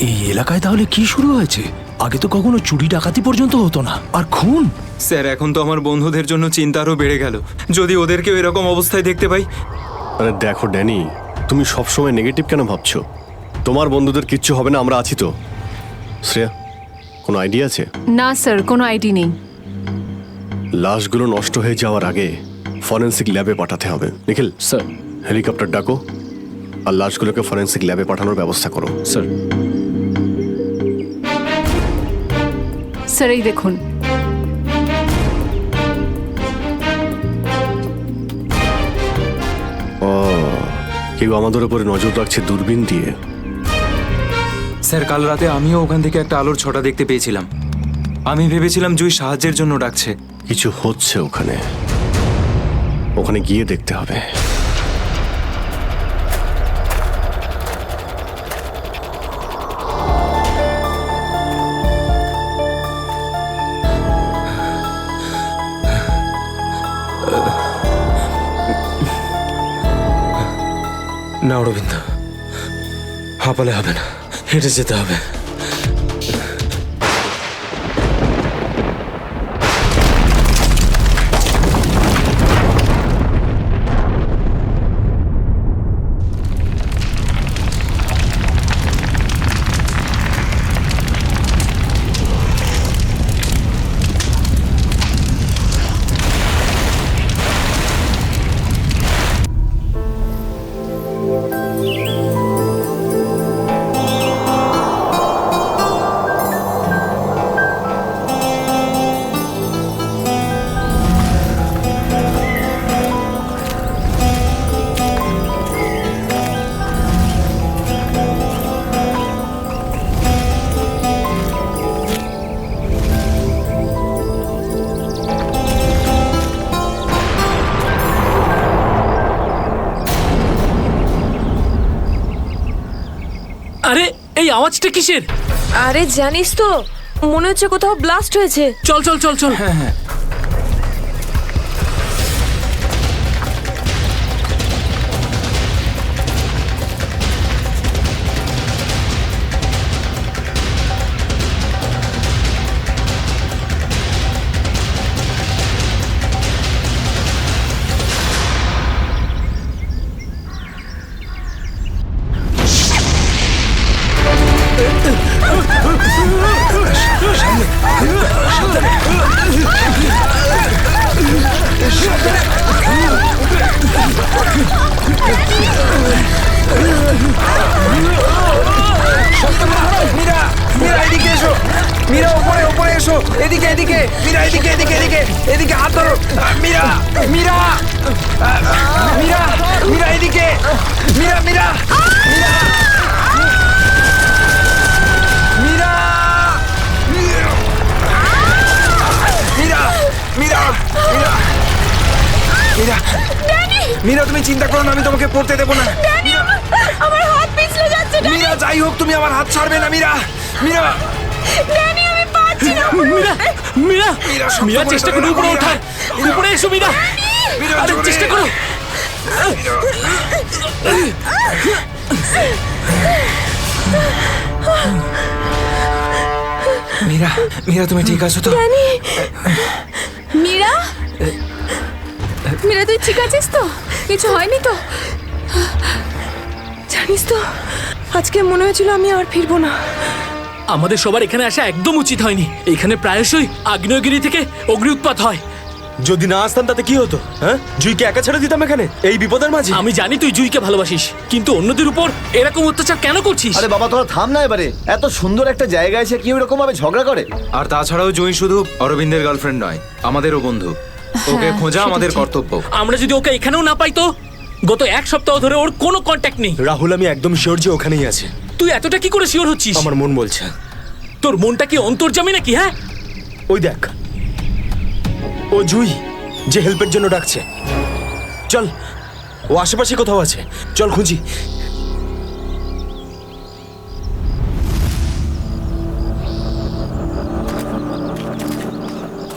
এই এলাকায় তাহলে কি শুরু হয়েছে? আগে তো কখনো চুরি ডাকাতি পর্যন্ত হতো না, আর খুন। স্যার, এখন তো আমার বন্ধুদের জন্য চিন্তা আরও বেড়ে গেল। যদি ওদেরকেও এরকম অবস্থায় দেখতে পাই। আরে দেখো ড্যানি, তুমি সবসময় নেগেটিভ কেন ভাবছো? তোমার বন্ধুদের কিচ্ছু হবে না, আমরা আছি তো। শ্রেয়া, কোনো আইডিয়া আছে? না স্যার, কোনো আইডিয়া নেই। লাশগুলো নষ্ট হয়ে যাওয়ার আগে ফরেন্সিক ল্যাবে পাঠাতে হবে। নিখিল স্যার। হেলিকপ্টার ডাকো আর লাশগুলোকে ফরেন্সিক ল্যাবে পাঠানোর ব্যবস্থা করো। স্যার। স্যার এই দেখুন। ও, কেউ আমাদের উপরে নজর রাখছে দূরবীন দিয়ে। স্যার, কাল রাতে আমিও ওখান থেকে একটা আলোর ছটা দেখতে পেয়েছিলাম। আমি ভেবেছিলাম জুই সাহায্যের জন্য ডাকছে। কিছু হচ্ছে ওখানে, ওখানে গিয়ে দেখতে হবে। না অরবিন্দ, হাঁপালে হবে না, হেঁটে যেতে হবে। আরে এই আওয়াজটা কিসের? আরে জানিস তো, মনে হচ্ছে কোথাও ব্লাস্ট হয়েছে। চল চল চল চল। হ্যাঁ হ্যাঁ। মীরা, মীরা এদিকে এসো। মীরা উপরে উপরে এসো। এদিকে এদিকে মীরা, এদিকে এদিকে এদিকে এদিকে হাত ধরো। মীরা, মীরা, মীরা, মীরা এদিকে। মীরা, মীরা, মীরা, মীরা, মীরা, মীরা, মীরা, মীরা, মীরা, তুমি চিন্তা করো না, আমি তোমাকে পড়তে দেবো না। আমার হাত পিছলে যাচ্ছে। মীরা, যাই হোক তুমি আমার হাত ছাড়বে না। মীরা, মীরা, ড্যানি, আমি পাচ্ছি না। মীরা মীরা মীরা, শক্ত মীরা, করে চেষ্টা ধরে করো রাখো, উপরে মীরা। ওঠার। উপরে এসো মীরা। মীরা, আরে জোরে। চেষ্টা করো। মীরা, মীরা, তুমি ঠিক আছো তো? মীরা, মীরা তুই ঠিক আছিস তো? কিছু হয়নি তো? জানিস তো, আজকে মনে হয়েছিল আমি আর ফিরবো না। আমাদের সবার এখানে আসা একদম উচিত হয়নি। এখানে প্রায়শই আগ্নেয়গিরি থেকে অগ্নি উৎপাত হয়। যদি না আসতাম তাতে কি হতো? হ্যাঁ, জুইকে একা ছেড়ে দিতাম এখানে এই বিপদের মাঝে? আমি জানি তুই জুইকে ভালোবাসিস, কিন্তু অন্যদের উপর এরকম অত্যাচার কেন করছিস? আরে বাবা, তোরা থাম না এবারে। এত সুন্দর একটা জায়গায় এসে কেউ এরকম ভাবে ঝগড়া করে? আর তাছাড়াও জুই শুধু অরবিন্দের গার্লফ্রেন্ড নয়, আমাদেরও বন্ধু। ওকে খোঁজা সেটা আমাদের ঠিক। কর্তব্য। আমরা যদি ওকে এখানেও না পাই তো? গত এক সপ্তাহ ধরে ওর কোনো কন্ট্যাক্ট নেই। রাহুল, আমি একদম শিওর যে ওখানেই আছে। তুই এতটা কি করে শিওর হচ্ছিস? আমার মন বলছে। তোর মনটা কি অন্তর্যামী নাকি? হ্যাঁ, ওই দেখ, ও জুই যে হেল্পের জন্য ডাকছে। চল, ও আশেপাশে কোথাও আছে, চল খুঁজি।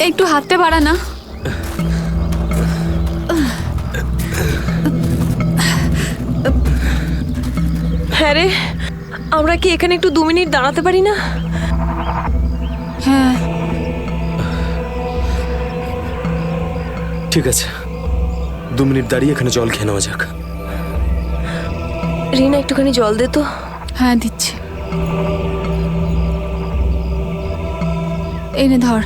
একটু হাতটা বাড়া না। হ্যাঁ রে, আমরা কি এখানে একটু 2 মিনিট দাঁড়াতে পারি না? হ্যাঁ ঠিক আছে, 2 মিনিট দাঁড়িয়ে এখানে জল খেয়ে নেওয়া যাক। রিনা একটুখানি জল দে তো। হ্যাঁ দিচ্ছি। এই নে ধর।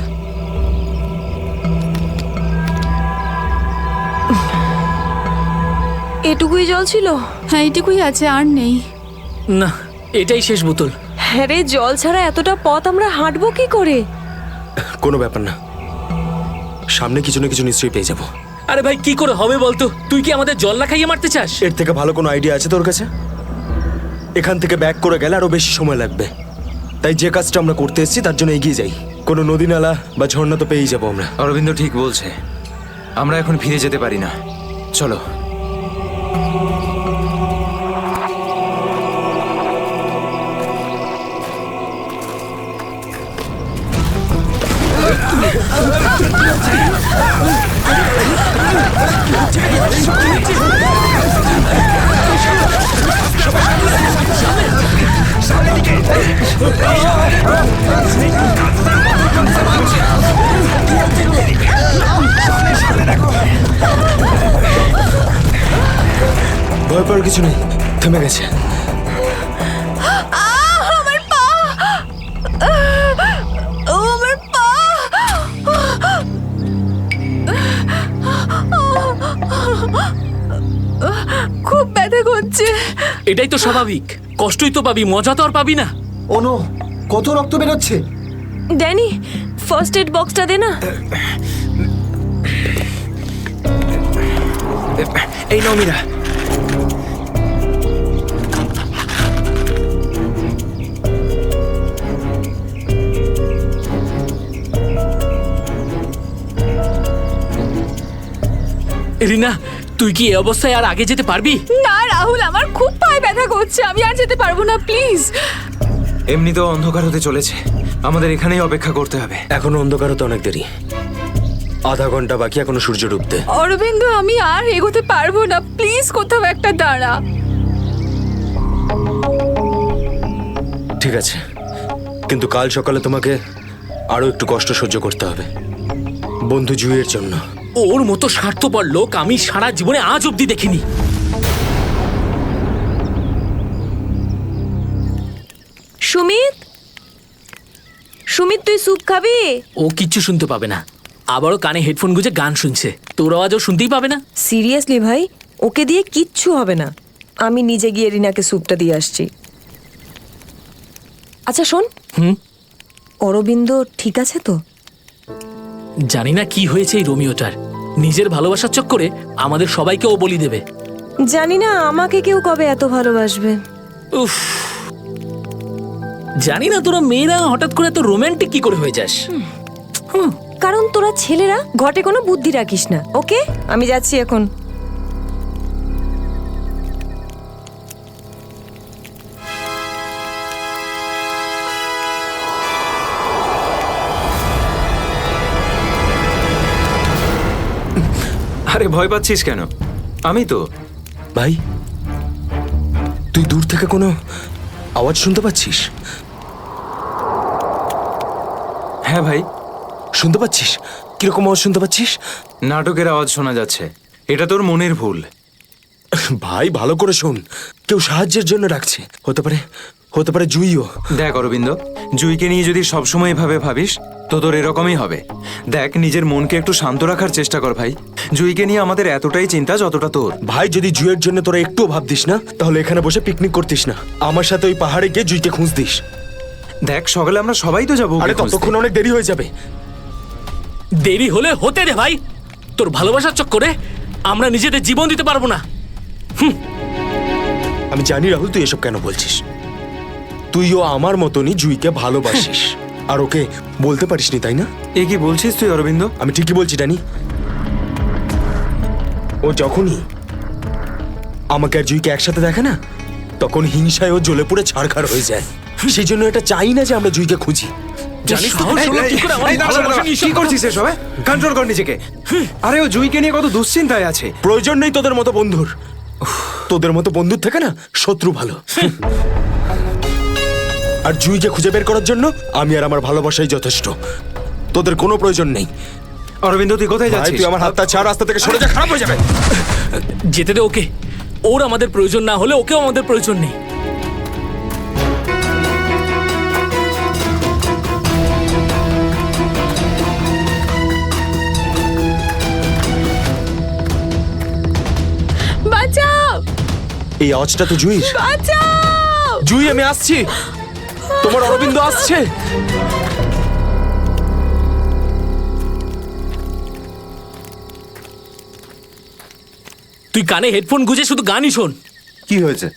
এটুকুই জল ছিল? হ্যাঁ এইটুকুই আছে, আর নেই। না, এটাই শেষ বোতল। হ্যাঁ রে, জল ছাড়া এতটা পথ আমরা হাঁটবো কি করে? কোনো ব্যাপার না, সামনে কিছু না কিছু নিশ্চয়ই পেয়ে যাবো। আরে ভাই, কি করে হবে বলতো? তুই কি আমাদের জল না খাইয়ে মারতে চাস? এর থেকে ভালো কোনো আইডিয়া আছে তোর কাছে? এখান থেকে ব্যাক করে গেলে আরো বেশি সময় লাগবে, তাই যে কাজটা আমরা করতে এসেছি তার জন্য এগিয়ে যাই। কোনো নদী নালা বা ঝর্ণা তো পেয়েই যাবো আমরা। অরবিন্দ ঠিক বলছে, আমরা এখন ফিরে যেতে পারি না। চলো। ভয় পাওয়ার কিছু নেই, থেমে গেছে। আমার পা! ও আমার পা! খুব ব্যথা করছে। এটাই তো স্বাভাবিক, কষ্টই তো পাবি, মজা তো আর পাবি না। ওনো, কত রক্ত বেরোচ্ছে। ড্যানি, ফার্স্ট এড বক্সটা দে না। এই নাও মীরা। রিনা, তুই কি এই অবস্থায় আর আগে যেতে পারবি? না রাহুল, আমার খুব পায়ে ব্যথা করছে, আমি আর যেতে পারবো না, প্লিজ। এমনিতেও অন্ধকার হতে চলেছে, আমাদের এখানেই অপেক্ষা করতে হবে। এখনো অন্ধকার হতে অনেক দেরি, আধা ঘন্টা বাকি এখনো সূর্য ডুবতে। অরবিন্দ, আমি আর এগোতে পারবো না, প্লিজ কোথাও একটা দাঁড়া। ঠিক আছে, কিন্তু কাল সকালে তোমাকে আরো একটু কষ্ট সহ্য করতে হবে, বন্ধু জুইয়ের জন্য। ওর মতো স্বার্থপর লোক আমি সারা জীবনে আজ অব্দি দেখিনি। সুমিত, সুমিত তুই স্যুপ খাবি? ও কিচ্ছু শুনতে পাবে না, আবারও কানে হেডফোন গুঁজে গান শুনছে, তোর আওয়াজও শুনতেই পাবে না। সিরিয়াসলি ভাই, ওকে দিয়ে কিচ্ছু হবে না। আমি নিজে গিয়ে রিনাকে স্যুপটা দিয়ে আসছি। আচ্ছা শোন, অরবিন্দ ঠিক আছে তো? জানি না কি হয়েছে এই রোমিওটার, নিজের ভালোবাসার চক্করে আমাদের সবাইকে ও বলি দেবে। জানি না আমাকে কেউ কবে এত ভালোবাসবে। উফ, জানি না তোরা মেয়েরা হঠাৎ করে এত রোমান্টিক কি করে হয়ে যাস। কারণ তোরা ছেলেরা ঘটে কোনো বুদ্ধি রাখিস না। ওকে, আমি যাচ্ছি এখন। আরে ভয় পাচ্ছিস কেন? আমি তো। ভাই, তুই দূর থেকে কোনো আওয়াজ শুনতে পাচ্ছিস? হ্যাঁ ভাই। শুনতে পাচ্ছিস? কিরকম আওয়াজ শুনতে পাচ্ছিস? নাটকের আওয়াজ শোনা যাচ্ছে, এটা তোর মনের ভুল। ভাই ভালো করে শোন, কেউ সাহায্যের জন্য ডাকছে, হতে পারে জুইও। দেখ অরবিন্দ, জুইকে নিয়ে যদি সবসময় এভাবে ভাবিস তো তোর এরকমই হবে। দেখ, নিজের মনকে একটু শান্ত রাখার চেষ্টা কর ভাই। জুইকে নিয়ে আমাদের এতটাই চিন্তা যতটা তোর। ভাই, যদি জুইয়ের জন্য তোরা একটুও ভাবতিস না, তাহলে এখানে বসে পিকনিক করতিস না, আমার সাথে ওই পাহাড়ে গিয়ে জুইকে খুঁজতিস। দেখ, সকালে আমরা সবাই তো যাবো। আরে ততক্ষণ অনেক দেরি হয়ে যাবে। দেরি হলে হতে দে ভাই, তোর ভালোবাসার চক্করে আমরা নিজেদের জীবন দিতে পারবো না। আমি জানি রাহুল, তুই এসব কেন বলছিস। তুইও আমার মতনই জুইকে ভালোবাসিস, আর ওকে বলতে পারিসনি, তাই না? এ কি বলছিস তুই অরবিন্দ? আমি ঠিকই বলছি ড্যানি। ও যখনই আমাকে আর জুইকে একসাথে দেখে না, তখন হিংসায় ও জ্বলে পুড়ে ছারখার হয়ে যায়। সেই জন্য এটা চাই না যে আমরা জুইকে খুঁজি। জানিস তো সাহস হলো কি করে আমার ভালোবাসা নিয়ে কি করছিস এসব? কন্ট্রোল কর নিজেকে। আরে ও জুইকে নিয়ে কত দুশ্চিন্তায় আছে। প্রয়োজন নেই তোদের মতো বন্ধুর, তোদের মতো বন্ধুর থেকে না শত্রু ভালো। আর জুইকে খুঁজে বের করার জন্য আমি আর আমার ভালোবাসাই যথেষ্ট। তোদের কোনো প্রয়োজন নেই। অরবিন্দ তুই কোথায় ভাই, যাচ্ছিস? তুই আমার হাতটা ছাড়, রাস্তা থেকে সরে যা, খারাপ হয়ে যাবে। যেতে দে ওকে। ওর আমাদের প্রয়োজন না হলে ওকেও আমাদের প্রয়োজন নেই। বাঁচাও, এই আওয়াজটা তো জুইর। বাঁচাও। জুই, আমি আসছি, তোমার অরবিন্দ আসছে। তুই কানে হেডফোন গুঁজে শুধু গানই শোন। কি হয়েছে?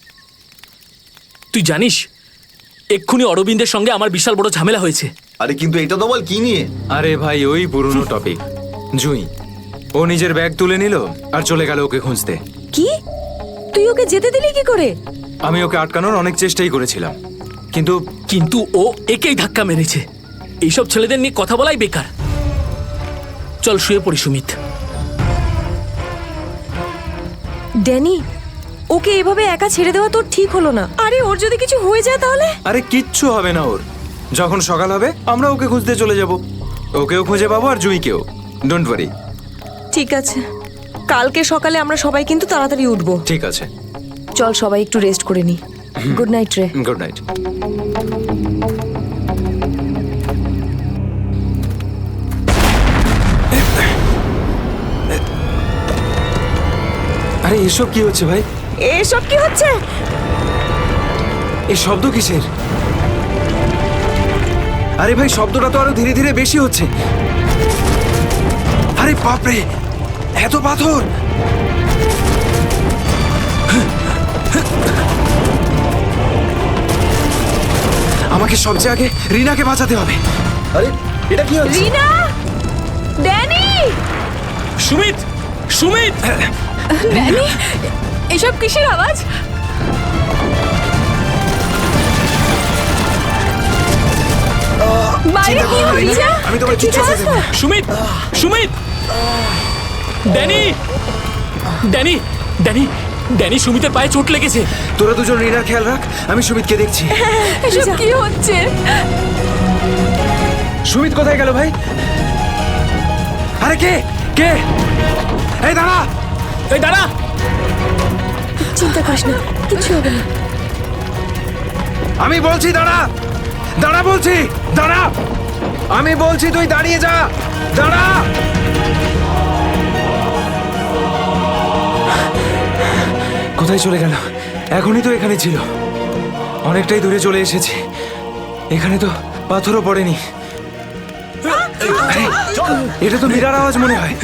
তুই জানিস এক্ষুনি অরবিন্দের সঙ্গে আমার বিশাল বড় ঝামেলা হয়েছে। আরে কিন্তু এটা তো বল কি নিয়ে? আরে ভাই, ওই পুরনো টপিক। জুই ও নিজের ব্যাগ তুলে নিল আর চলে গেল ওকে খুঁজতে। কি? তুই ওকে যেতে দিলি কি করে? আমি ওকে আটকানোর অনেক চেষ্টাই করেছিলাম, কিন্তু কিন্তু ও একেই ধাক্কা মেরেছে। এইসব ছেলেদের নিয়ে কথা বলাই বেকার। চল শুয়ে পড়ি সুমিত। ড্যানি, ওকে এভাবে একা ছেড়ে দেওয়া তোর ঠিক হলো না। আরে ওর যদি কিছু হয়ে যায় তাহলে? আরে কিচ্ছু হবে না ওর। যখন সকাল হবে আমরা ওকে খুঁজতে চলে যাব। ওকেও খুঁজে পাবো আর জুইকেও। Don't worry. ঠিক আছে, কালকে সকালে আমরা সবাই কিন্তু তাড়াতাড়ি উঠবো। ঠিক আছে, চল সবাই একটু রেস্ট করে নি। গুড নাইট রে। Good night. আরে এসব কি হচ্ছে ভাই? এসব কি হচ্ছে? এই শব্দ কিসের? আরে ভাই, শব্দটা তো আরো ধীরে ধীরে বেশি হচ্ছে। আরে বাপরে, এত পাথর! আমাকে সবচেয়ে আগে রিনাকে বাঁচাতে হবে। আরে এটা কি হচ্ছে? রিনা, ড্যানি, সুমিত, সুমিত! ড্যানি, এসব কিসের আওয়াজ? বাইরে কি হচ্ছে? আমি তোমার কিচ্ছু হতে দেব না। Sumit, Sumit! Danny, Danny, Danny, Danny, সুমিতের পায়ে চোট লেগেছে। তোরা দুজন রিনার খেয়াল রাখ, আমি সুমিতকে দেখছি। এসব কি হচ্ছে? সুমিত কোথায় গেল ভাই? আরে কে কে? এই দাঁড়া! এই দাঁড়া! চিন্তা করিস না, কিছু হবে না। আমি বলছি দাঁড়া! দাঁড়া বলছি! দাঁড়া! আমি বলছি তুই দাঁড়িয়ে যা! দাঁড়া! কোথায় চলে গেল? এখনই তো এখানে ছিল। অনেকটাই দূরে চলে এসেছি। এখানে তো পাথরও পড়েনি। আরে, এটা তো মীরার আওয়াজ মনে হয়।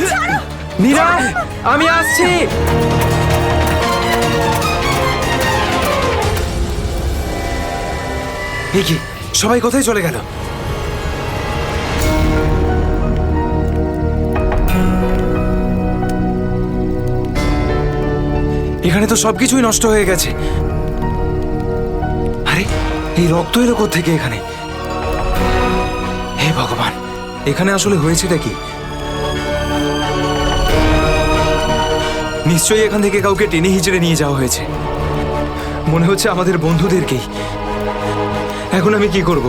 মীরা, আমি আসছি। এই কি, সবাই কোথায় চলে গেল? এখানে তো সবকিছুই নষ্ট হয়ে গেছে। আরে, এই রক্ত এলো কোত্থেকে এখানে? হে ভগবান, এখানে আসলে হয়েছেটা কি? নিশ্চয়ই এখান থেকে কাউকে টেনে হিচড়ে নিয়ে যাওয়া হয়েছে। মনে হচ্ছে আমাদের বন্ধুদেরকেই। এখন আমি কি করব?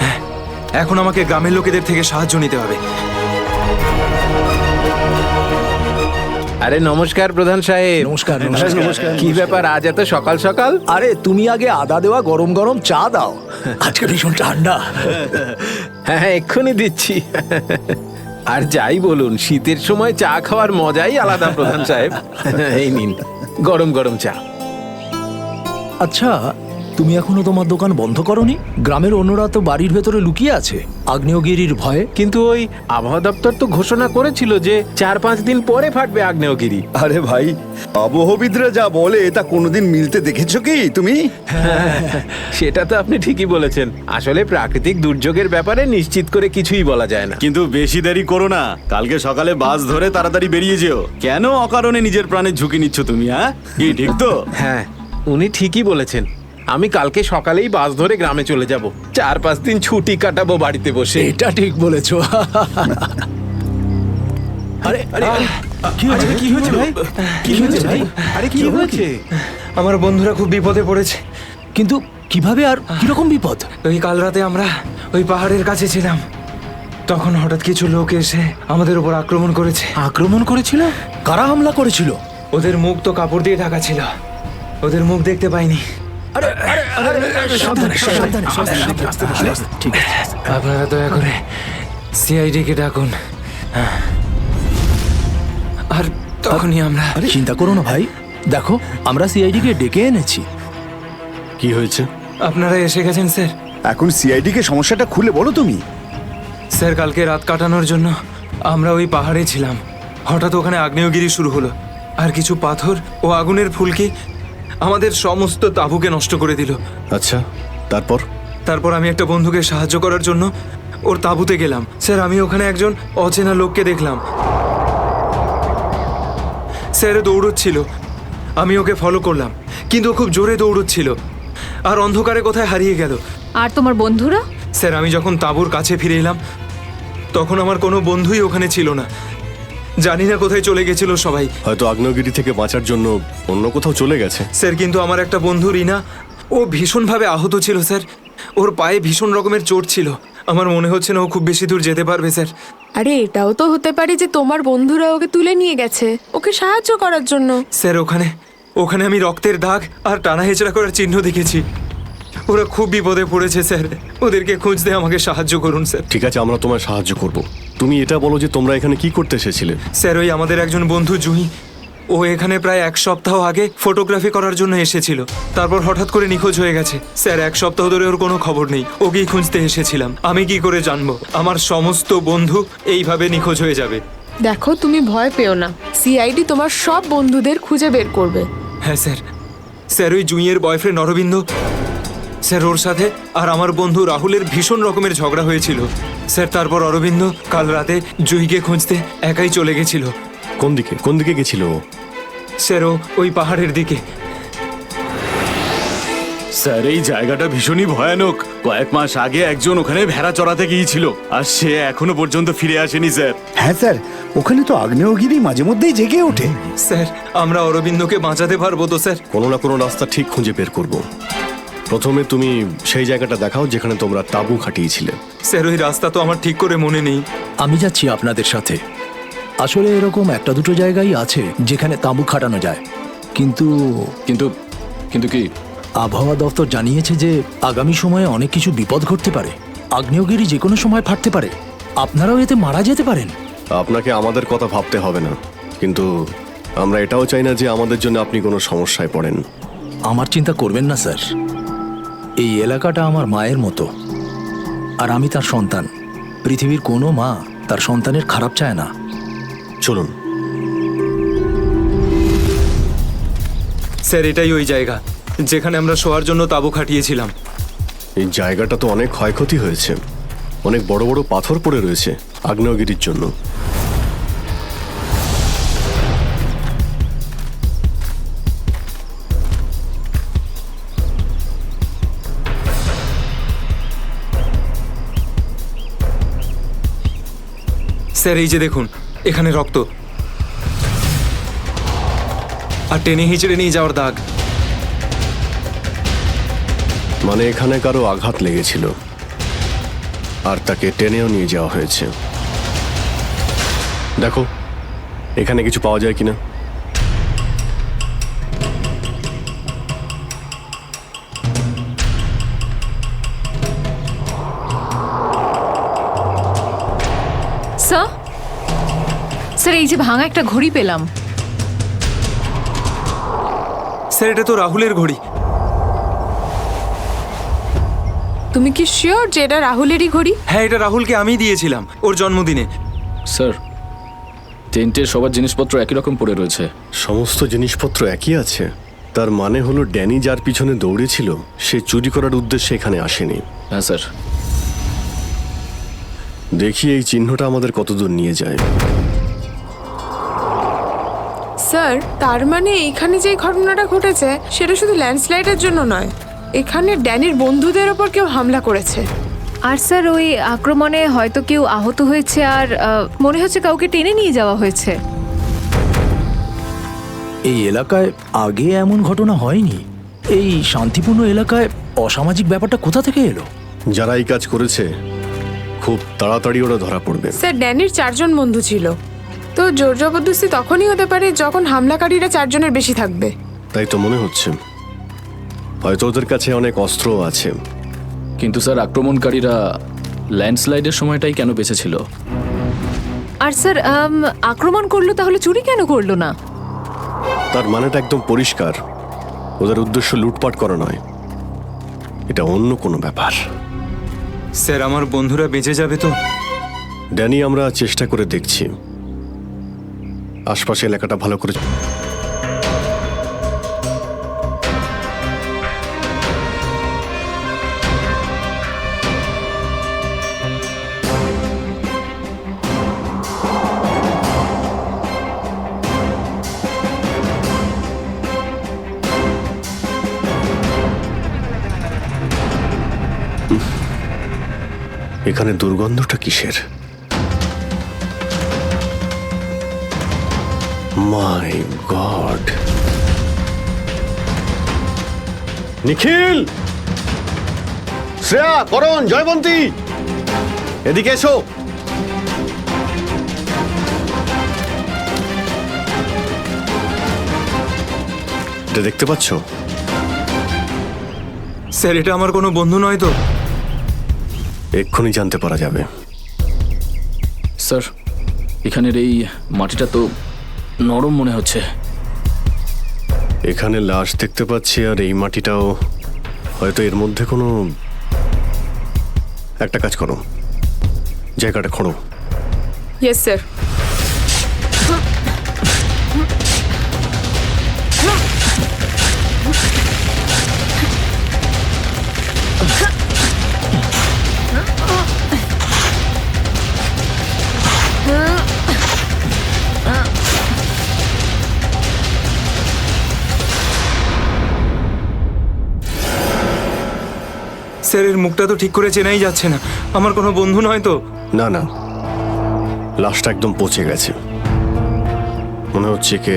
হ্যাঁ, এখন আমাকে গ্রামের লোকেদের থেকে সাহায্য নিতে হবে। আরে নমস্কার প্রধান সাহেব। নমস্কার। কি ব্যাপার আজ এত সকাল সকাল? আরে তুমি আগে আদা দেওয়া গরম গরম চা দাও, আজকে ভীষণ ঠান্ডা। হ্যাঁ, এক্ষুনি দিচ্ছি। আর যাই বলুন, শীতের সময় চা খাওয়ার মজাই আলাদা প্রধান সাহেব। এই নিন গরম গরম চা। আচ্ছা, তুমি এখনো তোমার দোকান বন্ধ করনি? গ্রামের অন্যরা তো বাড়ির ভেতরে লুকিয়ে আছে আগ্নেয়গিরির ভয়ে। কিন্তু ওই আবহাওয়া দপ্তর তো ঘোষণা করেছিল যে 4-5 দিন পরে ফাটবে আগ্নেয়গিরি। আরে ভাই, আবহবিদরা যা বলে তা কোনোদিন মিলতে দেখেছো কি তুমি? সেটা তো আপনি ঠিকই বলেছেন। আসলে প্রাকৃতিক দুর্যোগের ব্যাপারে নিশ্চিত করে কিছুই বলা যায় না। কিন্তু বেশি দেরি করো না, কালকে সকালে বাস ধরে তাড়াতাড়ি বেরিয়ে যেও। কেন অকারণে নিজের প্রাণের ঝুঁকি নিচ্ছ তুমি? হ্যাঁ, কি ঠিক তো? হ্যাঁ, উনি ঠিকই বলেছেন। আমি কালকে সকালেই বাস ধরে গ্রামে চলে যাব। 4-5 দিন ছুটি কাটাবো বাড়িতে বসে। এটা ঠিক বলেছো। আরে আরে কি হয়েছে? কি হয়েছে ভাই? কি হয়েছে ভাই? আরে কি হয়েছে? আমার বন্ধুরা খুব বিপদে পড়েছে। কিন্তু কিভাবে আর কিরকম বিপদ? ওই কাল রাতে আমরা ওই পাহাড়ের কাছে ছিলাম, তখন হঠাৎ কিছু লোক এসে আমাদের উপর আক্রমণ করেছে। আক্রমণ করেছিল? কারা হামলা করেছিল? ওদের মুখ তো কাপড় দিয়ে ঢাকা ছিল, ওদের মুখ দেখতে পাইনি। সাবধানে, সাবধানে, সাবধানে। ঠিক আছে। আপনারা দয়া করে সিআইডি কে ডাকুন। আর তখনই আমরা চিন্তা করো না ভাই, দেখো আমরা সিআইডি কে ডেকে এনেছি। কি হয়েছে? আপনারা এসে গেছেন স্যার। এখন সিআইডি কে সমস্যাটা খুলে বলো তুমি। স্যার কালকে রাত কাটানোর জন্য আমরা ওই পাহাড়ে ছিলাম, হঠাৎ ওখানে আগ্নেয়গিরি শুরু হলো, আর কিছু পাথর ও আগুনের ফুলকি আমাদের সমস্ত তাঁবুকে নষ্ট করে দিল। আচ্ছা, তারপর? তারপর আমি একটা বন্ধুকে সাহায্য করার জন্য ওর তাঁবুতে গেলাম। স্যার আমি ওখানে একজন অচেনা লোককে দেখলাম, স্যার দৌড়চ্ছিল। আমি ওকে ফলো করলাম, কিন্তু ও খুব জোরে দৌড়চ্ছিল আর অন্ধকারে কোথায় হারিয়ে গেল। আর তোমার বন্ধুরা? স্যার আমি যখন তাঁবুর কাছে ফিরে এলাম তখন আমার কোনো বন্ধুই ওখানে ছিল না, জানি না কোথায় চলে গেছিল সবাই। হয়তো আগ্নেয়গিরি থেকে বাঁচার জন্য অন্য কোথাও চলে গেছে। স্যার কিন্তু আমার একটা বন্ধু রিনা, ও ভীষণভাবে আহত ছিল স্যার, ওর পায়ে ভীষণ রকমের চোট ছিল। আমার মনে হচ্ছে না ও খুব বেশি দূর যেতে পারবে স্যার। আরে এটাও তো হতে পারে যে তোমার বন্ধুরা ওকে তুলে নিয়ে গেছে ওকে সাহায্য করার জন্য। স্যার ওখানে আমি রক্তের দাগ আর টানা হেঁচড়া করার চিহ্ন দেখেছি। ওরা খুব বিপদে পড়েছে স্যার, ওদেরকে খুঁজতে আমাকে সাহায্য করুন স্যার। ঠিক আছে, আমরা তোমায় সাহায্য করব। তুমি এটা বলো যে তোমরা এখানে কি করতে এসেছিলে? স্যার ওই আমাদের একজন বন্ধু জুহি, ও এখানে প্রায় 1 সপ্তাহ আগে ফটোগ্রাফি করার জন্য এসেছিল, তারপর হঠাৎ করে নিখোঁজ হয়ে গেছে। স্যার 1 সপ্তাহ ধরে ওর কোনো খবর নেই, ওকেই খুঁজতে এসেছিলাম। আমি কি করে জানবো আমার সমস্ত বন্ধু এইভাবে নিখোঁজ হয়ে যাবে? দেখো তুমি ভয় পেও না, সিআইডি তোমার সব বন্ধুদের খুঁজে বের করবে। হ্যাঁ স্যার। স্যার ওই জুঁইয়ের বয়ফ্রেন্ড অরবিন্দ, স্যার ওর সাথে আর আমার বন্ধু রাহুলের ভীষণ রকমের ঝগড়া হয়েছিল স্যার। তারপর অরবিন্দ কাল রাতে জুঁইকে খুঁজতে একাই চলে গেছিল। কোন দিকে গেছিল ও? স্যার ও ওই পাহাড়ের দিকে। স্যার এই জায়গাটা ভীষণই ভয়ানক। কয়েক মাস আগে একজন ওখানে ভেড়া চড়াতে গিয়েছিল আর সে এখনো পর্যন্ত ফিরে আসেনি স্যার। হ্যাঁ স্যার, ওখানে তো আগ্নেয়গিরি মাঝে মধ্যেই জেগে ওঠে। স্যার আমরা অরবিন্দকে বাঁচাতে পারবো তো স্যার? কোনো না কোনো রাস্তা ঠিক খুঁজে বের করব। প্রথমে তুমি সেই জায়গাটা দেখাও যেখানে তোমরা তাঁবু খাটিয়েছিলে। স্যার ওই রাস্তা তো আমার ঠিক করে মনে নেই। আমি যাচ্ছি আপনাদের সাথে। আসলে এরকম একটা দুটো জায়গায় আছে যেখানে তাঁবু খাটানো যায়, কিন্তু কিন্তু কি? আবহাওয়া দপ্তর জানিয়েছে যে আগামী সময়ে অনেক কিছু বিপদ ঘটতে পারে। আগ্নেয়গিরি যে কোনো সময় ফাটতে পারে, আপনারাও এতে মারা যেতে পারেন। আপনাকে আমাদের কথা ভাবতে হবে না, কিন্তু আমরা এটাও চাই না যে আমাদের জন্য আপনি কোনো সমস্যায় পড়েন। আমার চিন্তা করবেন না স্যার, এই এলাকাটা আমার মায়ের মতো, আর আমি তার সন্তান। পৃথিবীর কোনো মা তার সন্তানের খারাপ চায় না। চলুন। স্যার এটাই ওই জায়গা যেখানে আমরা শোয়ার জন্য তাঁবু খাটিয়েছিলাম। এই জায়গাটা তো অনেক ক্ষয়ক্ষতি হয়েছে, অনেক বড় বড় পাথর পড়ে রয়েছে আগ্নেয়গিরির জন্য। স্যার এই যে দেখুন, এখানে রক্ত আর টেনে হিঁচড়ে নিয়ে যাওয়ার দাগ। মানে এখানে কারো আঘাত লেগেছিল আর তাকে টেনেও নিয়ে যাওয়া হয়েছে। দেখো এখানে কিছু পাওয়া যায় কিনা। স্যার এই যে ভাঙা একটা ঘড়ি পেলাম। স্যার এটা তো রাহুলের ঘড়ি। তুমি কি শিওর যে এটা রাহুলেরই ঘড়ি? হ্যাঁ এটা রাহুলকে আমিই দিয়েছিলাম ওর জন্মদিনে। স্যার টেন্টের সবার জিনিসপত্র একই রকম পড়ে রয়েছে। সমস্ত জিনিসপত্র একই আছে, তার মানে হলো ড্যানি যার পিছনে দৌড়েছিল সে চুরি করার উদ্দেশ্যে এখানে আসেনি। হ্যাঁ স্যার। দেখি এই চিহ্নটা আমাদের কতদূর নিয়ে যায়। স্যার তার মানে এখানে যে ঘটনাটা ঘটেছে সেটা শুধু ল্যান্ডস্লাইডের জন্য নয়, এখানে ড্যানির বন্ধুদের ওপর কেউ হামলা করেছে। আর স্যার ওই আক্রমণে হয়তো কেউ আহত হয়েছে আর মনে হচ্ছে কাউকে টেনে নিয়ে যাওয়া হয়েছে। এই এলাকায় আগে এমন ঘটনা হয়নি। এই শান্তিপূর্ণ এলাকায় অসামাজিক ব্যাপারটা কোথা থেকে এলো? যারা এই কাজ করেছে খুব তাড়াতাড়ি ওরা ধরা পড়বে। স্যার ড্যানির 4 জন বন্ধু ছিল, তো জোর জবরদস্তি তখনই হতে পারে যখন হামলাকারীরা 4 জনের বেশি থাকবে। তাই তো মনে হচ্ছে। হয়তো ওদের কাছে অনেক অস্ত্র আছে। কিন্তু স্যার আক্রমণকারীরা ল্যান্ডস্লাইডের সময়টাই কেন বেঁচেছিল? আর স্যার আক্রমণ করলো তাহলে চুরি কেন করলো না? তার মানেটা একদম পরিষ্কার, ওদের উদ্দেশ্য লুটপাট করা নয়, এটা অন্য কোনো ব্যাপার। স্যার আমার বন্ধুরা বেঁচে যাবে তো? ড্যানি, আমরা চেষ্টা করে দেখছি। আশপাশে এলাকাটা ভালো করে এখানে দুর্গন্ধটা কিসের? মাই গড! নিখিল, শ্রেয়া, করণ, জয়বন্তী, এদিকে এসো। এটা দেখতে পাচ্ছ? স্যার এটা আমার কোনো বন্ধু নয় তো? এক্ষুনি জানতে পারা যাবে। স্যার এখানের এই মাটিটা তো নরম মনে হচ্ছে। এখানে লাশ দেখতে পাচ্ছি, আর এই মাটিটাও হয়তো এর মধ্যে কোনো একটা কাজ করো, জায়গাটা খোঁড়ো। Yes sir. স্যার এর মুখটা তো ঠিক করে চেনাই যাচ্ছে না, আমার কোনো বন্ধু নয় তো? না না, লাশটা একদম পচে গেছে, মনে হচ্ছে কে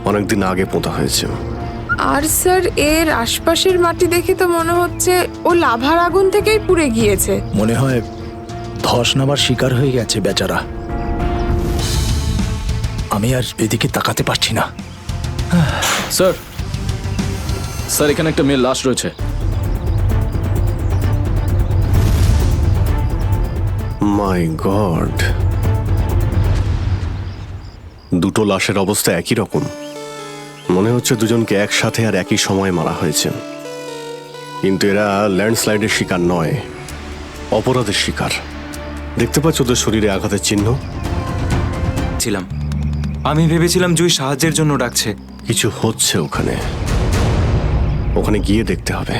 অনেকদিন আগে পোঁতা হয়েছে। আর স্যার এর আশপাশের মাটি দেখে তো মনে হচ্ছে ও লাভার আগুন থেকেই পুড়ে গিয়েছে। মনে হয় ধস নামার শিকার হয়ে গেছে বেচারা। আমি আর এদিকে তাকাতে পারছি না। স্যার স্যার এখানে একটা মেয়ের লাশ রয়েছে। মাই গড! দুটো লাশের অবস্থা একই রকম, মনে হচ্ছে দুজনকে একসাথে আর একই সময়ে মারা হয়েছে। কিন্তু এরা ল্যান্ডস্লাইডের শিকার নয়, অপরাধের শিকার। দেখতে পাচ্ছ ওদের শরীরে আঘাতের চিহ্ন? আমি ভেবেছিলাম জুই সাহায্যের জন্য ডাকছে। কিছু হচ্ছে ওখানে, ওখানে গিয়ে দেখতে হবে।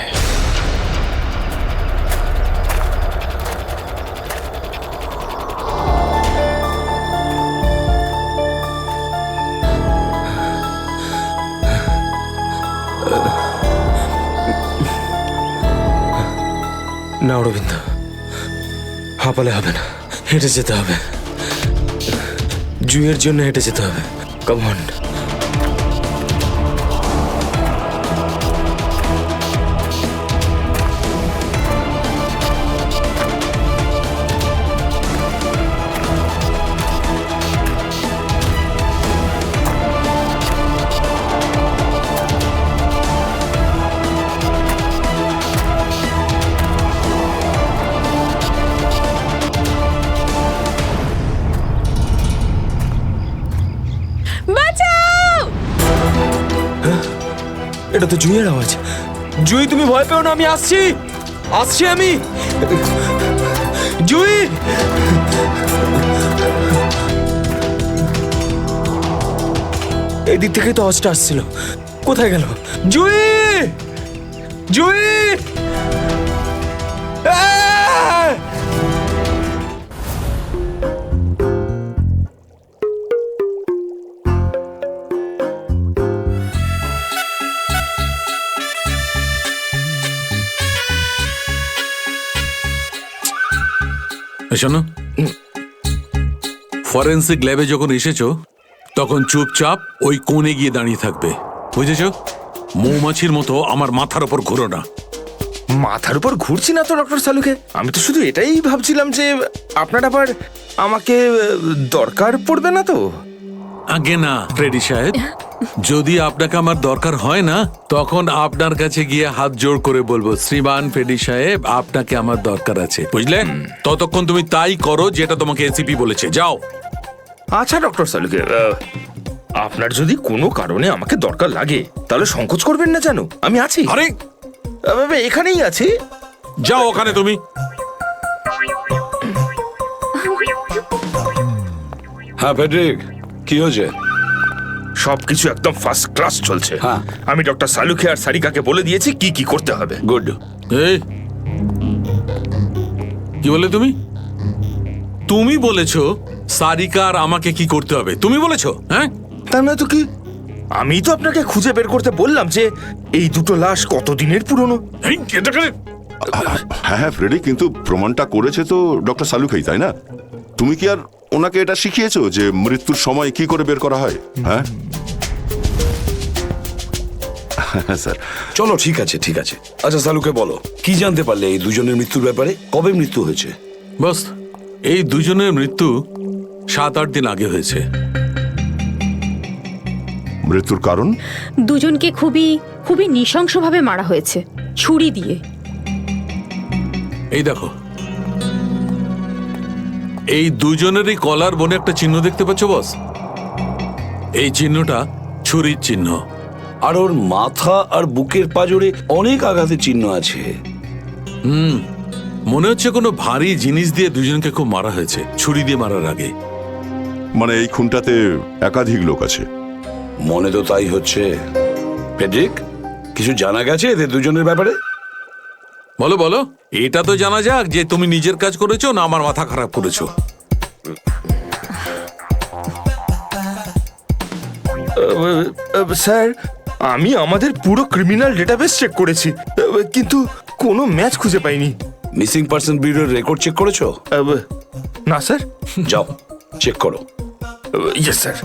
না অরবিন্দ, হাঁপালে হবে না, হেঁটে যেতে হবে। জুইয়ের জন্য হেঁটে যেতে হবে। Come on. এটা তো জুইয়ের আওয়াজ। জুই, তুমি ভয় পেও না, আমি আসছি, আসছি আমি। জুই! এই দিক থেকে তো আওয়াজটা আসছিল, কোথায় গেল জুই? জুই! শোনো, ফরেন্সিক ল্যাবে যখন এসেছো তখন চুপচাপ ওই কোণে গিয়ে দাঁড়িয়ে থাকবে, বুঝেছো? মৌমাছির মতো আমার মাথার ওপর ঘুরো না। মাথার উপর ঘুরছি না তো ডক্টর সালুকে। আমি তো শুধু এটাই ভাবছিলাম যে আপনার আবার আমাকে দরকার পড়বে না তো। আগে না ফ্রেডি সাহেব, যদি আপনাকে আমার দরকার হয় না তখন আপনার কাছে গিয়ে হাত জোড় করে বলবো, শ্রীমান ফ্রেডি সাহেব আপনাকে আমার দরকার আছে, বুঝলেন? ততক্ষণ তুমি তাই করো যেটা তোমাকে এসিপি বলেছে, যাও। আচ্ছা ডক্টর সালুকে, আপনার যদি কোনো কারণে আমাকে দরকার লাগে তাহলে সংকোচ করবেন না, জানো আমি আছি। আরে এখানেই আছি। যাও ওখানে তুমি। হ্যাঁ ফেডরিক, কি হয়েছে? সবকিছু একদম ফার্স্ট ক্লাস চলছে। হ্যাঁ। আমি ডক্টর সালুকে আর সারিকাকে বলে দিয়েছি কি কি করতে হবে। গুড। এই কি বলে তুমি? তুমি বলেছো সারিকা আর আমাকে কি করতে হবে? তুমি বলেছো? হ্যাঁ, তা না তো কি, আমি তো আপনাকে খুঁজে বের করতে বললাম যে এই দুটো লাশ কতদিনের পুরনো। এই, এটাকে হ্যাঁ হ্যাঁ ফ্রেডি, কিন্তু প্রমাণটা করেছে তো ডক্টর সালুখাই, তাই না? তুমি কি আর ওনাকে এটা শিখিয়েছো যে মৃত্যুর সময় কি করে বের করা হয়? হ্যাঁ স্যার। চলো ঠিক আছে ঠিক আছে। আচ্ছা সালুকে বলো, কি জানতে পারলে এই দুজনের মৃত্যুর ব্যাপারে? কবে মৃত্যু হয়েছে? বস, এই দুজনের মৃত্যু 7-8 দিন আগে হয়েছে। মৃত্যুর কারণ? দুজনকে খুবই খুবই নৃশংসভাবে মারা হয়েছে, ছুরি দিয়ে। এই দেখো, এই দুজনেরই কলার বনে একটা চিহ্ন দেখতে পাচ্ছ বস? এই চিহ্নটা ছুরির চিহ্ন। আর ওর মাথা আর বুকের পাজরে অনেক আঘাতের চিহ্ন আছে। মনে হচ্ছে কোনো ভারী জিনিস দিয়ে দুজনকে খুব মারা হয়েছে, ছুরি দিয়ে মারার আগে। মানে এই খুনটাতে একাধিক লোক আছে? মনে তো তাই হচ্ছে। ফেডরিক, কিছু জানা গেছে এদের দুজনের ব্যাপারে? বলো বলো, এটা তো জানা যাক যে তুমি নিজের কাজ করেছো না আমার মাথা খারাপ করেছো। স্যার, আমি আমাদের পুরো ক্রিমিনাল ডেটাবেস চেক করেছি, কিন্তু কোনো ম্যাচ খুঁজে পাইনি। মিসিং পার্সন ব্যুরোর রেকর্ড চেক করেছো? না স্যার। যাও চেক করো। Yes sir.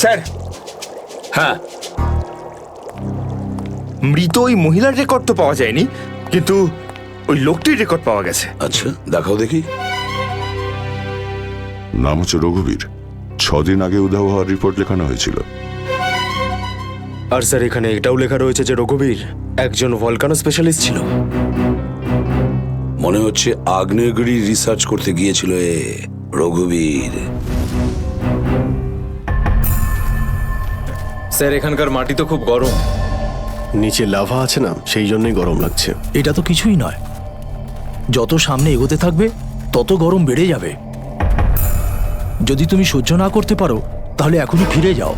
স্যার। হ্যাঁ, মৃত ওই মহিলার রেকর্ড তো পাওয়া যায়নি, কিন্তু ওই লোকটির রেকর্ড পাওয়া গেছে। আচ্ছা দেখাও দেখি। নাম হচ্ছে রঘুবীর। 6 দিন আগে উধাও হওয়ার রিপোর্ট লেখানো হয়েছিল। আর স্যার এখানে এটাও লেখা রয়েছে যে রঘুবীর একজন ভলকানো স্পেশালিস্ট ছিল। মনে হচ্ছে আগ্নেয়গিরি রিসার্চ করতে গিয়েছিল এ রঘুবীর। স্যার এখানকার মাটি তো খুব গরম। নিচে লাভা আছে না, সেই জন্যই গরম লাগছে। এটা তো কিছুই নয়, যত সামনে এগোতে থাকবে তত গরম বেড়ে যাবে। যদি তুমি সহ্য না করতে পারো তাহলে এখনই ফিরে যাও।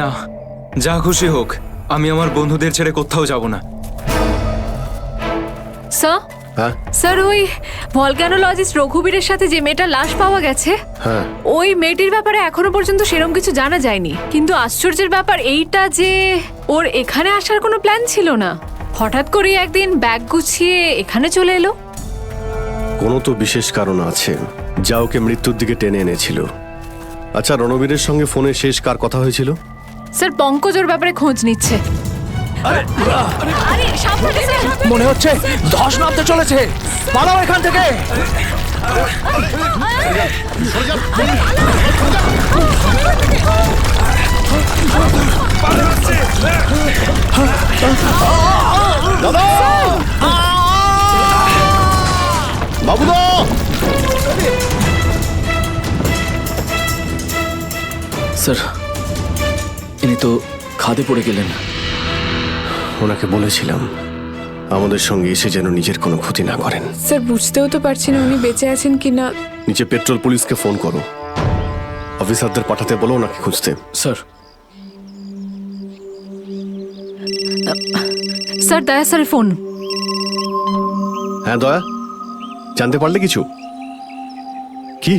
না, যা খুশি হোক, আমি আমার বন্ধুদের ছেড়ে কোথাও যাব না। স্যার, হ্যাঁ স্যার ওই ভলকানোলজিস্ট রঘুবীরের সাথে যে মেয়েটার লাশ পাওয়া গেছে, হ্যাঁ, ওই মেয়েটির ব্যাপারে এখনো পর্যন্ত সেরকম কিছু জানা যায়নি। কিন্তু আশ্চর্যের ব্যাপার এইটা যে ওর এখানে আসার কোনো প্ল্যান ছিল না, হঠাৎ করে একদিন ব্যাগ গুছিয়ে এখানে চলে এলো। কোনো তো বিশেষ কারণ আছে যা ওকে মৃত্যুর দিকে টেনে এনেছিল। আচ্ছা, রণবীরের সঙ্গে ফোনে শেষ কার কথা হয়েছিল? স্যার পঙ্কজ ওর ব্যাপারে খোঁজ নিচ্ছে। আরে সাবধানে স্যার। মনে হচ্ছে ধস নামতে চলেছে, পালাও এখান থেকে। বাবুদা, স্যার ইনি তো খাদে পড়ে গেলেন। ওনাকে বলেছিলাম আমাদের সঙ্গে এসে যেন নিজের কোনো ক্ষতি না করেন। স্যার বুঝতেও তো পারছি না উনি বেঁচে আছেন কিনা। নিচে পেট্রোল পুলিশকে ফোন করো, অফিসারদের পাঠাতে বলো ওনাকে খুঁজতে। স্যার। স্যার দয়া স্যারের ফোন। হ্যাঁ দয়া, জানতে পারলে কিছু? কি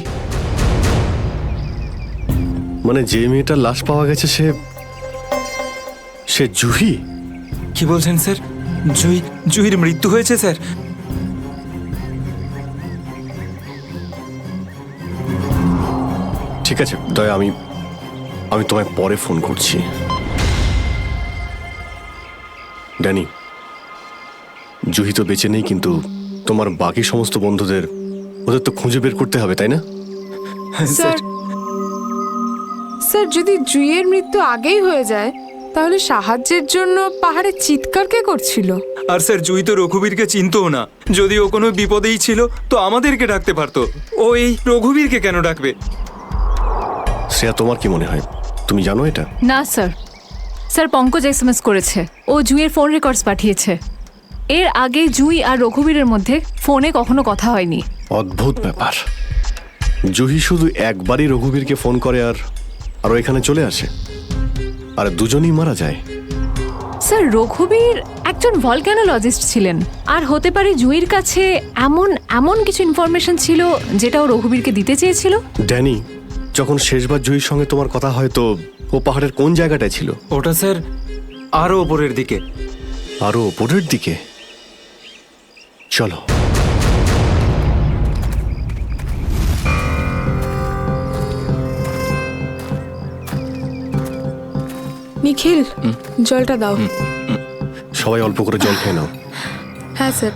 মানে যে মেয়েটার লাশ পাওয়া গেছে সে জুহি? কি বলছেন স্যার? জুহির মৃত্যু হয়েছে স্যার? ঠিক আছে দয়া, আমি তোমায় পরে ফোন করছি। ড্যানি, জুহি তো বেঁচে নেই, কিন্তু তোমার বাকি সমস্ত বন্ধুদের ওদের তো খুঁজে বের করতে হবে, তাই না? স্যার স্যার যদি জুইয়ের মৃত্যু আগেই হয়ে যায় তাহলে সাহায্যের জন্য পাহাড়ে চিৎকার কে করছিল? আর স্যার জুই তো রঘুবীরকে চিনতও না। যদি ও কোনো বিপদেই ছিল তো আমাদেরকে ডাকতে পারতো। ও এই রঘুবীরকে কেন ডাকবে? শ্রেয়া, তোমার কি মনে হয়? তুমি জানো এটা? না স্যার, স্যার পঙ্কজ এসএমএস করেছে, ও জুইয়ের ফোন রেকর্ডস পাঠিয়েছে। এর আগে জুই আর রঘুবীরের মধ্যে ফোনে কখনো কথা হয়নি। অদ্ভুত ব্যাপার, জুহি শুধু একবারই রঘুবীরকে ফোন করে আর ও এখানে চলে আসে, আর দুজনই মারা যায়। স্যার রঘুবীর একজন ভলক্যানোলজিস্ট ছিলেন, আর হতে পারে জুইয়ের কাছে এমন কিছু ইনফরমেশন ছিল যেটা ও রঘুবীরকে দিতে চেয়েছিল। ড্যানি, যখন শেষবার জুহির সঙ্গে তোমার কথা হয় তো ও পাহাড়ের কোন জায়গাটায় ছিল? ওটা স্যার আরো ওপরের দিকে। আরো ওপরের দিকে? চলো। নিখিল, জলটা দাও। সবাই অল্প করে জল খেয়ে নাও। হ্যাঁ স্যার।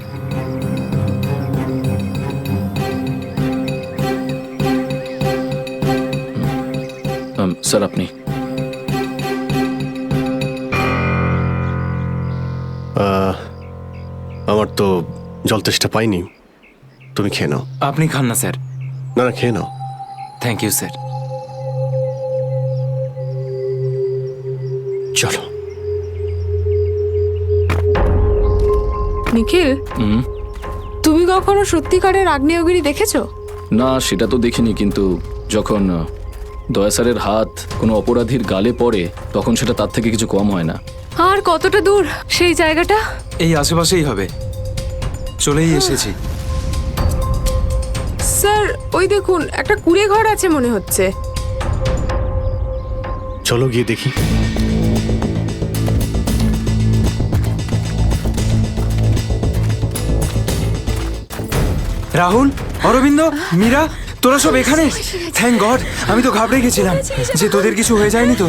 স্যার আপনি? আমার তো জল তেষ্টা পাইনি, তুমি খেয়ে নাও। আপনি খান না স্যার। না না, খেয়ে নাও। Thank you sir. চলো। নিখিল, তুমি কখনো সত্যিকারের আগ্নেয়গিরি দেখেছো? না, সেটা তো দেখিনি, কিন্তু যখন দয়া স্যারের হাত কোনো অপরাধীর গালে পড়ে তখন সেটা তার থেকে কিছু কম হয় না। আর কতটা দূর সেই জায়গাটা? এই আশেপাশেই হবে, চলেই এসেছি। স্যার ওই দেখুন, একটা কুঁড়ে ঘর আছে মনে হচ্ছে। চলো গিয়ে দেখি। রাহুল, অরবিন্দ, মীরা, তোরা সব এখানে? থ্যাংক গড, আমি তো ঘাবড়ে গেছিলাম যে তোদের কিছু হয়ে যায়নি তো।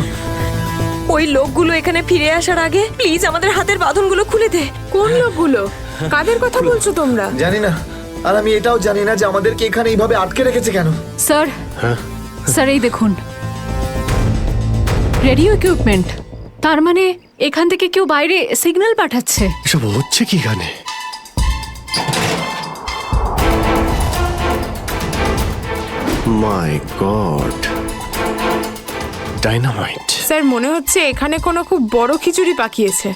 ওই লোকগুলো এখানে ফিরে আসার আগে প্লিজ আমাদের হাতের বাঁধনগুলো খুলে দে। কোন লোকগুলো? কাদের কথা বলছো তোমরা? জানি না, আর আমি এটাও জানি না যে আমাদেরকে এখানে এইভাবে আটকে রেখেছে কেন। স্যার, স্যার এই দেখুন, রেডিও ইকুইপমেন্ট। তার মানে এখান থেকে কেউ বাইরে সিগন্যাল পাঠাচ্ছে। এসব হচ্ছে কি গানে? মাই গড, ডাইনামাইট। স্যার মনে হচ্ছে এখানে কোনো খুব বড় খিচুড়ি পাকিয়েছে।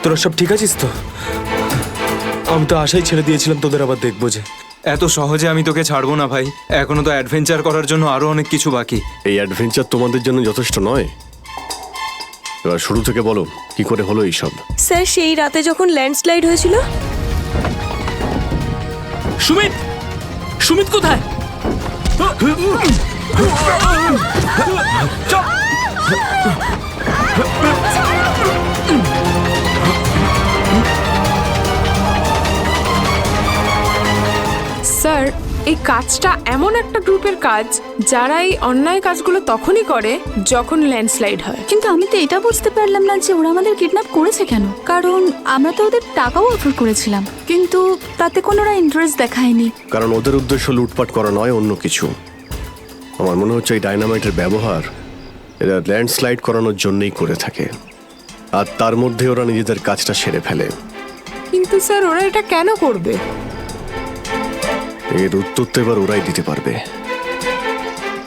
তোরা সব ঠিক আছিস তো? আমি তো আশাই ছেড়ে দিয়েছিলাম তোদের আবার দেখবো যে। এত সহজে আমি তোকে ছাড়বো না ভাই, এখনো তো অ্যাডভেঞ্চার করার জন্য আরো অনেক কিছু বাকি। এই অ্যাডভেঞ্চার তোমাদের জন্য যথেষ্ট নয়? এবার শুরু থেকে বলো, কি করে হলো এইসব? স্যার সেই রাতে যখন ল্যান্ডস্লাইড হয়েছিল। সুমিত, সুমিত কোথায়? স্যার এই কাজটা এমন একটা গ্রুপের কাজ যারা এই অন্যায় কাজগুলো তখনই করে যখন ল্যান্ডস্লাইড হয়। কিন্তু আমি তো এটা বুঝতে পারলাম না যে ওরা আমাদের কিডন্যাপ করেছে কেন, কারণ আমরা তো ওদের টাকাও অফার করেছিলাম, কিন্তু তাতে কোনো ওরা ইন্টারেস্ট দেখায়নি। কারণ ওদের উদ্দেশ্য লুটপাট করা নয়, অন্য কিছু। আমার মনে হচ্ছে এই ডাইনামাইটের ব্যবহার এরা ল্যান্ডস্লাইড করানোর জন্যই করে থাকে, আর তার মধ্যে ওরা নিজেদের কাজটা সেরে ফেলে। কিন্তু স্যার ওরা এটা কেন করবে? এর উত্তর তো এবার ওরাই দিতে পারবে।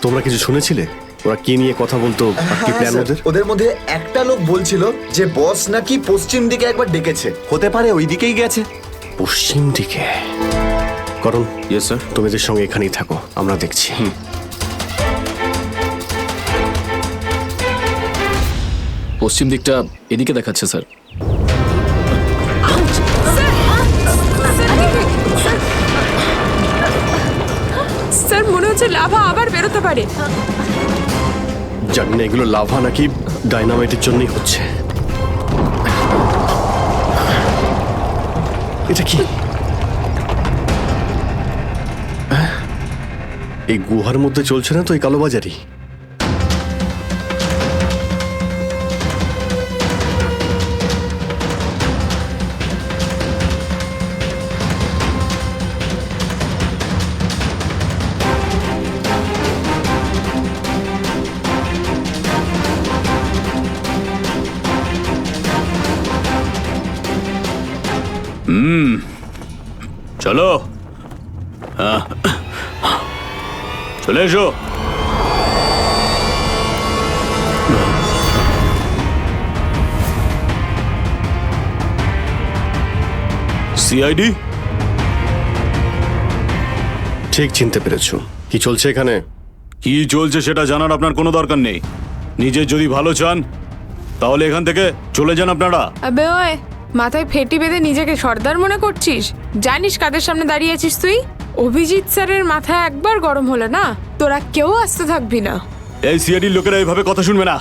তোমরা কিছু শুনেছিলে ওরা কি নিয়ে কথা বলতো? কি প্ল্যান ওদের? ওদের মধ্যে একটা লোক বলছিল যে বস নাকি পশ্চিম দিকে একবার ডেকেছে, হতে পারে ওই দিকেই গেছে। পশ্চিম দিকে? করণ, ইয়েস স্যার, তুমি এদের সঙ্গে এখানেই থাকো, আমরা দেখছি। পশ্চিম দিকটা এদিকে দেখাচ্ছে স্যার। স্যার মনে হচ্ছে লাভা আবার বেরোতে পারে। জানি না এগুলো লাভা নাকি ডাইনামাইটের জন্যই হচ্ছে। এটা কি? এই গুহার মধ্যে চলছে না তো এই কালোবাজারি? চলো, চলে এসো। সিআইডি? ঠিক চিনতে পেরেছো। কি চলছে এখানে? কি চলছে সেটা জানার আপনার কোনো দরকার নেই। নিজের যদি ভালো চান তাহলে এখান থেকে চলে যান আপনারা। আবে ওই, মাথায় ফেটি বেঁধে নিজেকে সর্দার মনে করছিস? জানিস কাদের সামনে দাঁড়িয়ে আছিস তুই? অভিজিৎ স্যারের মাথা একবার গরম হলো না, তোরা কেউ আসতে থাকবি না। এই সিআইডির লোকেরা এইভাবে কথা শুনবে না।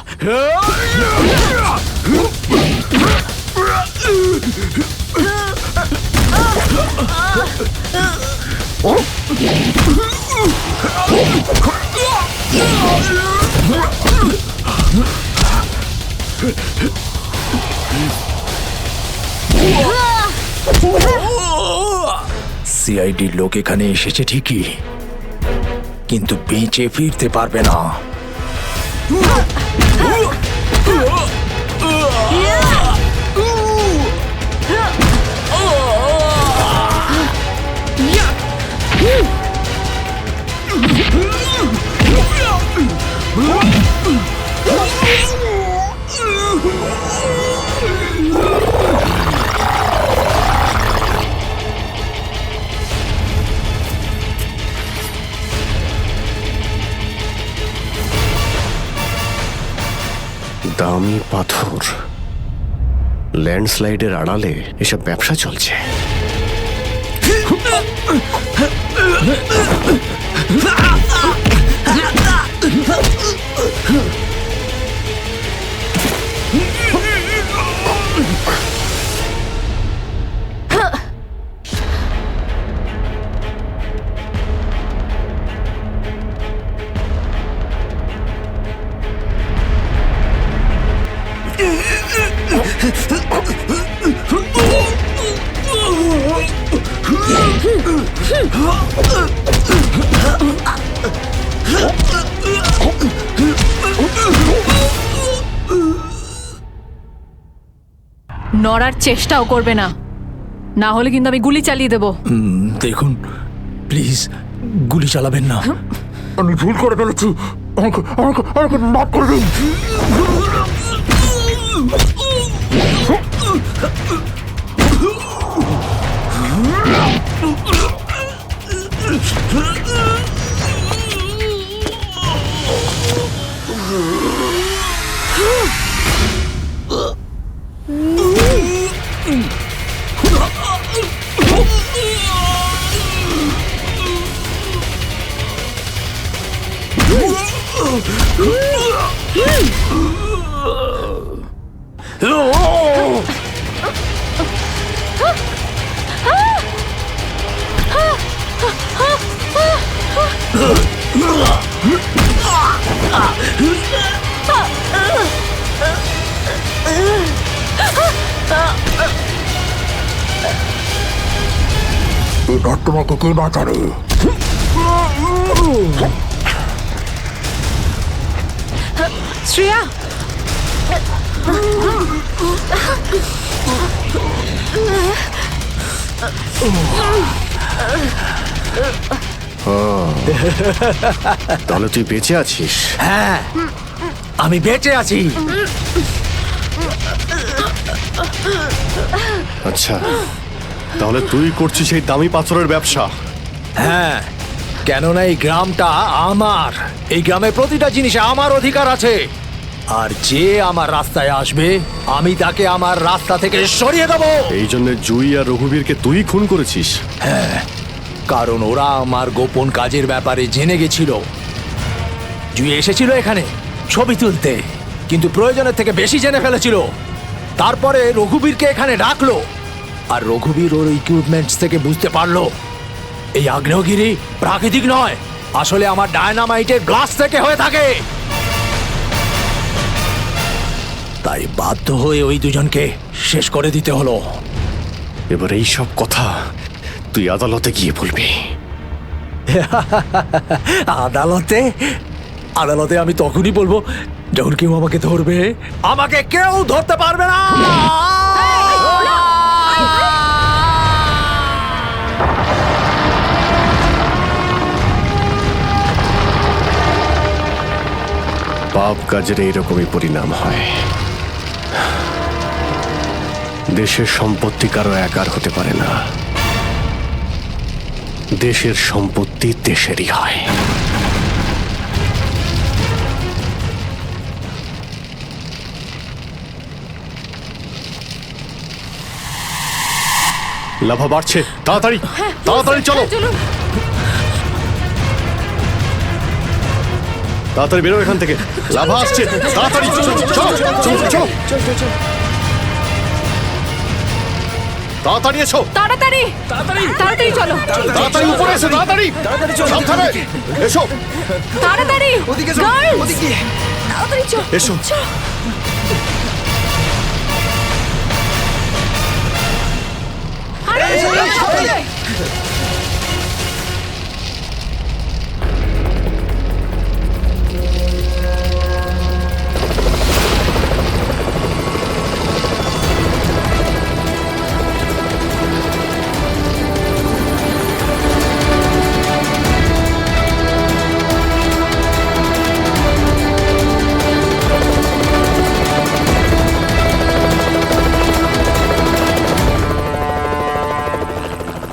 সিআইডির লোক এখানে এসেছে ঠিকই, কিন্তু বেঁচে ফিরতে পারবে না। দামি পাথর, ল্যান্ডস্লাইডের আড়ালে এসব ব্যবসা চলছে। নড়ার চেষ্টাও করবে না, না হলে কিন্তু আমি গুলি চালিয়ে দেবো। দেখুন প্লিজ, গুলি চালাবেন না। আমি ভুল করে ফেলেছি, আমাকে আমাকে আমাকে মাফ করে দিন। এবার তোমাকে কে বাঁচাবে? শ্রেয়া, তাহলে তুই বেঁচে আছিস? হ্যাঁ, আমি বেঁচে আছি। আচ্ছা, তাহলে তুই করছিস এই দামি পাথরের ব্যবসা? হ্যাঁ, কেননা এই গ্রামটা আমার। এই গ্রামের প্রতিটা জিনিসে আমার অধিকার আছে, আর যে আমার রাস্তায় আসবে আমি তাকে আমার রাস্তা থেকে সরিয়ে দেবো। এই জন্য জুই আর রঘুবীরকে তুই খুন করেছিস? হ্যাঁ, কারণ ওরা আমার গোপন কাজের ব্যাপারে জেনে গেছিল। জুই এসেছিল এখানে, ছবি তুলতে, কিন্তু প্রয়োজনের থেকে বেশি জেনে ফেলেছিল। তারপরে রঘুবীরকে এখানে ডাকলো, আর রঘুবীর ওর ইকুইপমেন্টস থেকে বুঝতে পারলো এই আগ্নেয়গিরি প্রাকৃতিক নয়, আসলে আমার ডায়নামাইটের গ্লাস থেকে হয়ে থাকে। তাই বাধ্য হয়ে ওই দুজনকে শেষ করে দিতে হলো। এবার এই সব কথা তুই আদালতে গিয়ে বলবি। আদালতে আদালতে আমি তখনই বলবো যখন কেউ আমাকে ধরবে। আমাকে কেউ ধরতে পারবে না। পাপ কাজের এইরকমই পরিণাম হয়। দেশের সম্পত্তি কারো একার হতে পারে না, দেশের সম্পত্তি দেশেরই হয়। লাভা বাড়ছে, তাড়াতাড়ি তাড়াতাড়ি চলো, তাড়াতাড়ি বেরো এখান থেকে, লাভা আসছে, তাড়াতাড়ি চলো চলো চলো চলো, তাড়াতাড়ি এসো, তাড়াতাড়ি তাড়াতাড়ি চলো, তাড়াতাড়ি উপরে এসো, তাড়াতাড়ি সাবধানে এসো, তাড়াতাড়ি ওদিকে Girls! ওদিকে তাড়াতাড়ি চল। এসো। আরে, আরে,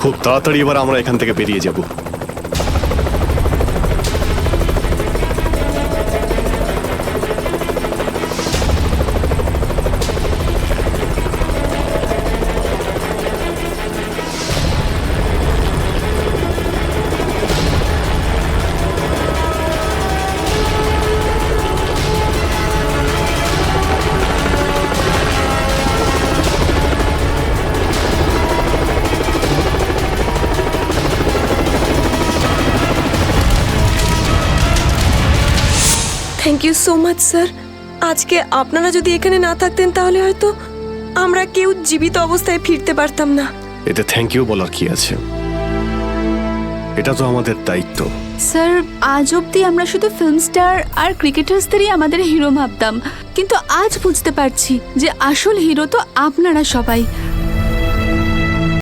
খুব তাড়াতাড়ি এবার আমরা এখান থেকে বেরিয়ে যাব। Thank you so much sir. আজকে আপনারা যদি এখানে না থাকতেন তাহলে হয়তো আমরা কেউ জীবিত অবস্থায় ফিরতে পারতাম না। এতে থ্যাংক ইউ বলার কি আছে, এটা তো আমাদের দায়িত্ব। স্যার, আজ অবধি আমরা শুধু ফিল্ম স্টার আর ক্রিকেটার্সদেরই আমাদের হিরো ভাবতাম, কিন্তু আজ বুঝতে পারছি যে আসল হিরো তো আপনারা সবাই।